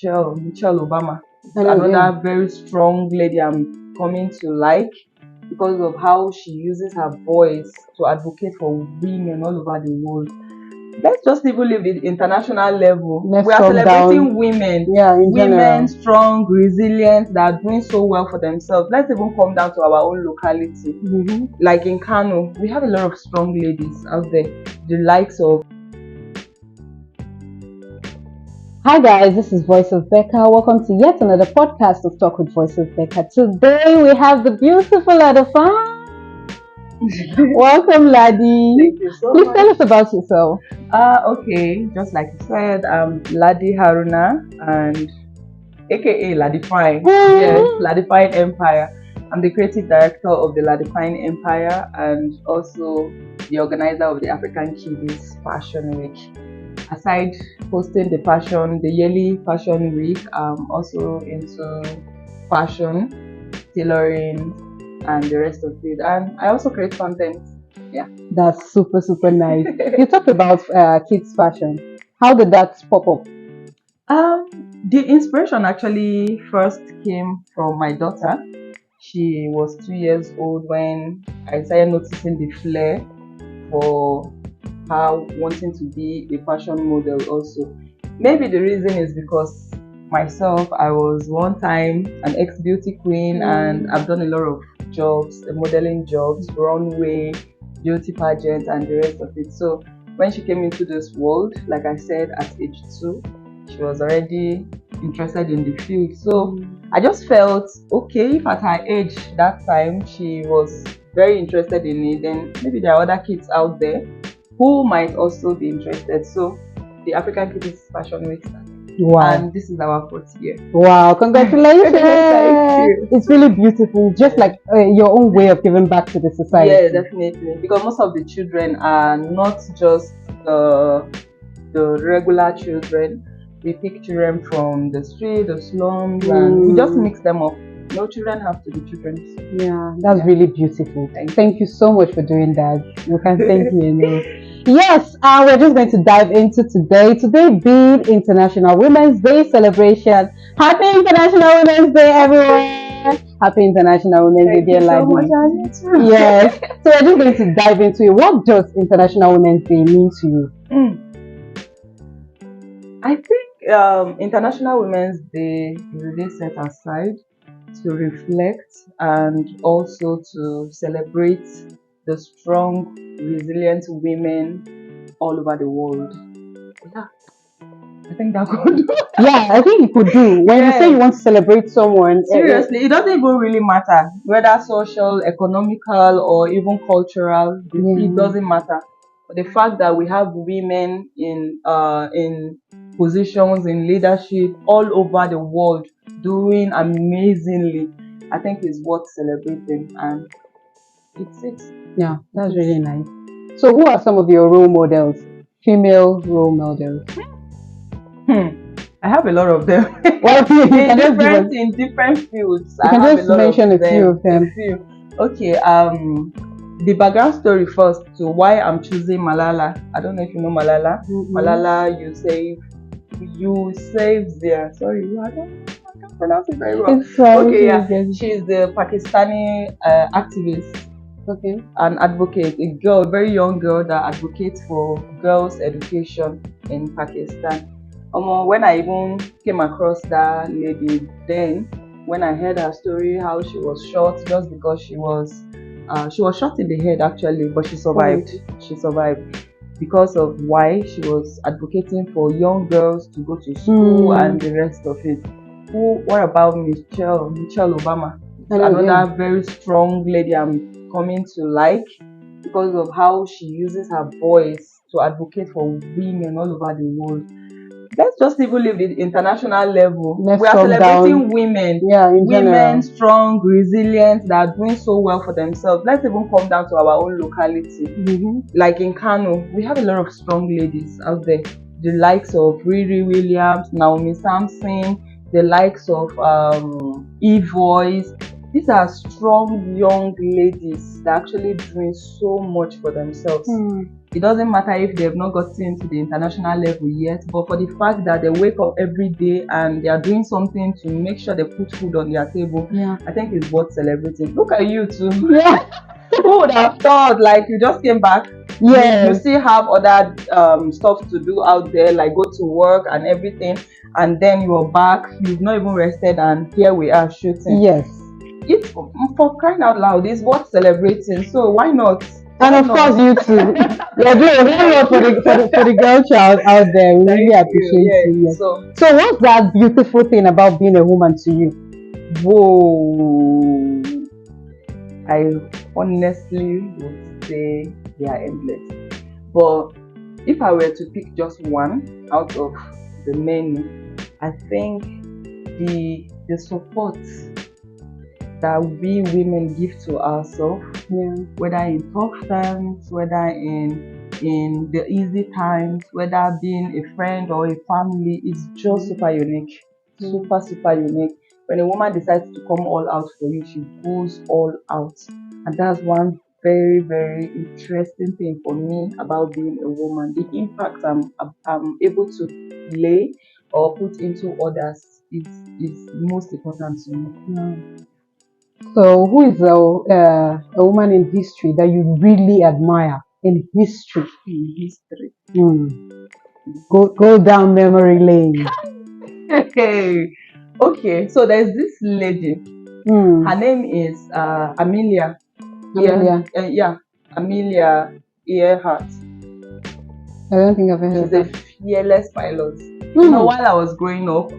Michelle Obama. Hello, Another very strong lady I'm coming to like because of how she uses her voice to advocate for women all over the world. Let's just even leave the international level. Let's We are come celebrating down. women. Yeah, in Women general. strong, resilient, that are doing so well for themselves. Let's even come down to our own locality. Like in Kano, we have a lot of strong ladies out there. The likes of Hi guys, this is Voice of Becca. Welcome to yet another podcast of Talk with Voice of Becca. Today we have the beautiful Ladifine. Welcome, Ladi. Thank you so Please much. tell us about yourself. Okay, just like you said, I'm Ladi Haruna and aka Ladifine. Yes, Ladifine Empire. I'm the creative director of the Ladifine Empire and also the organizer of the African Kiddies Fashion Week. Aside hosting the yearly fashion week, I'm also into fashion, tailoring, and the rest of it. And I also create content. Yeah. That's super nice. You talked about kids fashion. How did that pop up? The inspiration actually first came from my daughter. She was 2 years old when I started noticing the flair for her wanting to be a fashion model also. Maybe the reason is because myself, I was one time an ex-beauty queen and I've done a lot of jobs, modeling jobs, runway, beauty pageants and the rest of it. So when she came into this world, like I said, at age 2, she was already interested in the field. So I just felt, okay, if at her age that time she was very interested in it, then maybe there are other kids out there who might also be interested. So the African Kiddies Fashion Week started. Wow. And this is our 4th year. Wow, congratulations. Thank you. It's really beautiful, just like your own way of giving back to the society. Yeah, definitely. Because most of the children are not just the regular children. We pick children from the street, the slums, and we just mix them up. No children have to be children. Yeah, that's really beautiful. Thank you so much for doing that. We can thank you enough. Yes, we're just going to dive into today. Today being International Women's Day celebration. Happy International Women's Day, everyone! Happy International Women's Day, dear Ladi. Yes. So we're just going to dive into it. What does International Women's Day mean to you? I think International Women's Day is a day set aside to reflect and also to celebrate the strong, resilient women all over the world. Yeah, I think that could do. Yeah, I think it could do. When you say you want to celebrate someone, seriously, it doesn't even really matter whether social, economical, or even cultural. It doesn't matter. But the fact that we have women in positions in leadership all over the world doing amazingly, I think is worth celebrating, and it's it. Yeah, that's really nice. So who are some of your role models, female role models? I have a lot of them. Well, in different fields. You can just mention a few of them. Okay, the background story first to why I'm choosing Malala. I don't know if you know Malala. Malala Yousafzai. Sorry, I can't pronounce it very well. Okay, yeah. She's the Pakistani activist. Okay. An advocate, a very young girl that advocates for girls' education in Pakistan. When I even came across that lady, then when I heard her story, how she was shot just because she was shot in the head actually, but she survived. She survived because of why she was advocating for young girls to go to school and the rest of it. What about Michelle Obama? Another very strong lady I'm coming to like because of how she uses her voice to advocate for women all over the world. Let's just even leave the international level. We are celebrating women. Yeah, in women strong, resilient, that are doing so well for themselves. Let's even come down to our own locality. Like in Kano, we have a lot of strong ladies out there. The likes of Riri Williams, Naomi Sampson, the likes of E-Voice. These are strong young ladies that are actually doing so much for themselves. It doesn't matter if they've not gotten to the international level yet, but for the fact that they wake up every day and they are doing something to make sure they put food on their table, Yeah. I think it's worth celebrating. Look at you too. Yeah. Who would have thought, like, you just came back? Yes. You still have other stuff to do out there, like go to work and everything, and then you're back. You've not even rested, and here we are shooting. Yes. It's for crying out loud. It's worth celebrating. So why not? And of course, you too. You're doing a whole lot for the girl child out there. We really appreciate you. Yes. So, what's that beautiful thing about being a woman to you? Whoa. I honestly would say they are endless. But if I were to pick just one out of the many, I think the support that we women give to ourselves, whether in tough times, whether in the easy times, whether being a friend or a family, is just super unique. Super unique. When a woman decides to come all out for you, she goes all out. And that's one very, very interesting thing for me about being a woman. The impact I'm able to play or put into others is most important to me. So, who is a woman in history that you really admire in history? In history. Go down memory lane. Okay, so there's this lady. Her name is Amelia. Amelia Earhart. I don't think I've heard She's of her. a fearless pilot. You know, while I was growing up,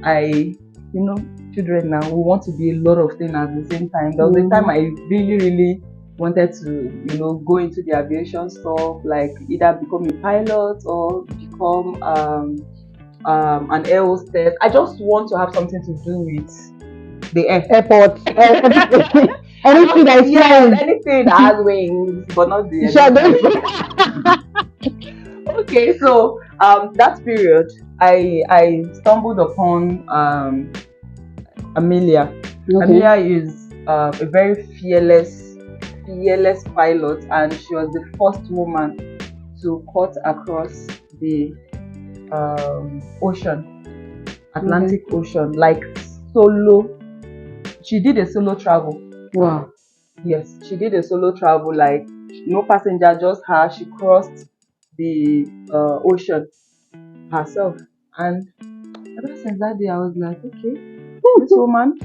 children now, we want to be a lot of things at the same time. There was a time I really wanted to, go into the aviation stuff, like either become a pilot or become an air hostess. I just want to have something to do with the airport. Anything that is anything that has wings, but not the Okay, so that period, I stumbled upon Amelia. Amelia is a very fearless pilot, and she was the first woman to cut across the ocean, Atlantic Ocean, like solo. She did a solo travel. Wow. Yes, she did a solo travel, like no passenger, just her. She crossed the ocean herself, and ever since that day I was like, okay, this woman,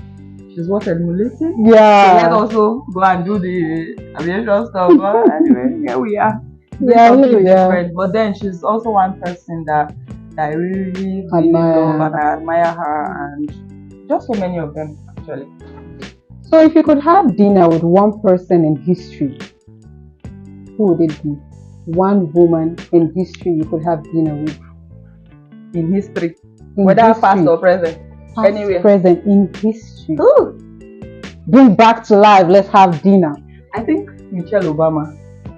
she's worth emulating. So let's also go and do the aviation stuff. But anyway, here we are. Different. But then she's also one person that I really love, and I admire her, and just so many of them actually. So if you could have dinner with one person in history, who would it be? One woman in history you could have dinner with. In history, whether past or present. Anyway, present in history. Bring back to life. Let's have dinner. I think Michelle Obama.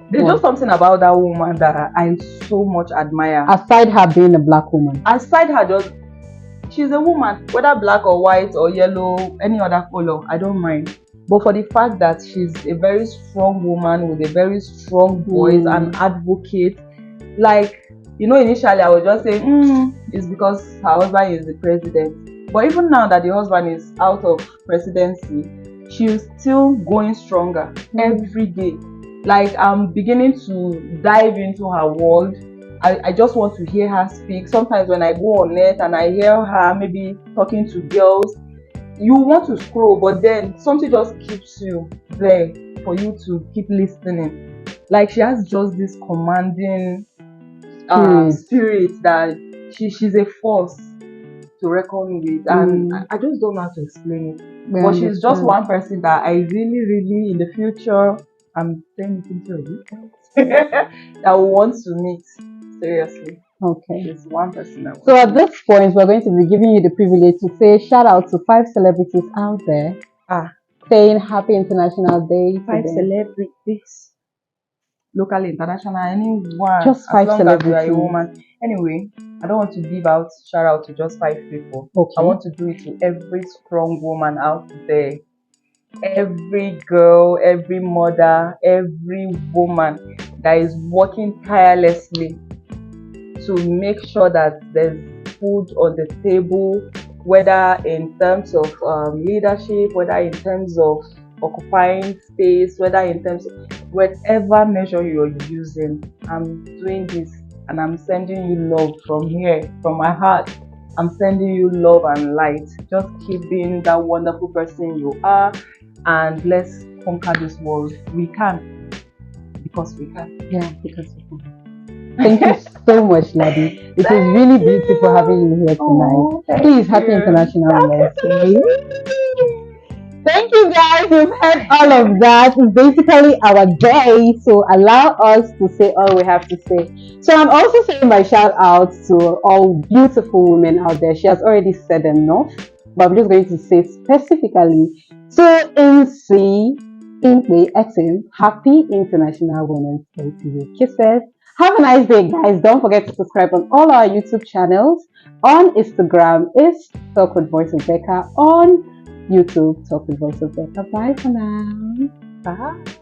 There's just something about that woman that I so much admire. Aside her being a black woman. Aside her she's a woman, whether black or white or yellow, any other color, I don't mind. But for the fact that she's a very strong woman with a very strong voice, an advocate, like, initially I was just saying, it's because her husband is the president. But even now that the husband is out of presidency, she's still going stronger every day. Like, I'm beginning to dive into her world. I just want to hear her speak. Sometimes when I go on net and I hear her maybe talking to girls, you want to scroll, but then something just keeps you there for you to keep listening. Like, she has just this commanding spirit that she's a force to reckon with, and I just don't know how to explain it. But she's just one person that I really in the future, I'm saying it into existence, that I want to meet. Seriously. Okay. It's one person I want. So at this point, we're going to be giving you the privilege to say shout out to 5 celebrities out there. Saying Happy International Day. 5 celebrities. Local, international, anyone. Just 5 celebrities. As you are a woman. Anyway, I don't want to give out shout out to just 5 people. Okay. I want to do it to every strong woman out there. Every girl, every mother, every woman that is working tirelessly to make sure that there's food on the table, whether in terms of leadership, whether in terms of occupying space, whether in terms of whatever measure you're using. I'm doing this and I'm sending you love from here, from my heart. I'm sending you love and light. Just keep being that wonderful person you are, and let's conquer this world. We can, because we can. Yeah, because of that. Thank you so much, Ladi. It was really beautiful having you here Oh, tonight. thank Please, happy you. International Women's Day. Happy. Thank you guys. You've heard all of that. It's basically our day. So allow us to say all we have to say. So I'm also saying my shout out to all beautiful women out there. She has already said enough, but I'm just going to say specifically to NC Inkwe Etim, Happy International Women's Day to you. Kisses. Have a nice day, guys. Don't forget to subscribe on all our YouTube channels. On Instagram is Talk with Voice of Becca. On YouTube, Talk with Voice of Becca. Bye for now. Bye.